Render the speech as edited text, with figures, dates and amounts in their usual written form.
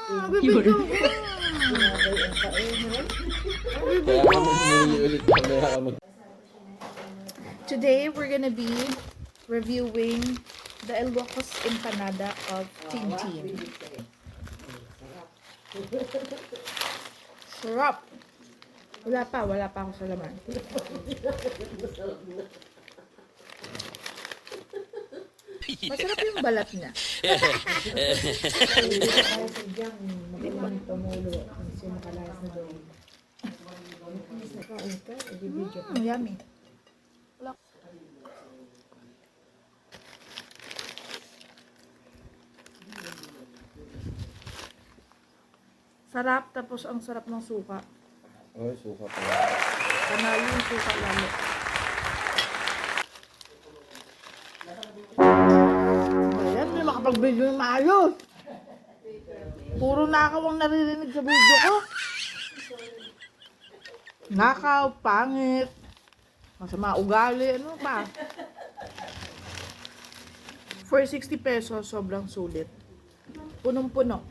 Bibigyan ko. Kaya ka magmuli ulit. Kaya ka mag... Today, we're gonna be reviewing the Ilocos Empanada of Tintin. Sarap! Wala pa ako sa laman. Masarap yung balat niya. Yummy. Sarap, tapos ang sarap ng suka. Ay, suka pa. Panalo yung suka lalo. Ayan, hindi makapag-video ng maayos. Puro nakaw ang naririnig sa video ko. Nakaw, pangit. Masama ugali, ano pa. For 60 pesos, sobrang sulit. Punong-puno.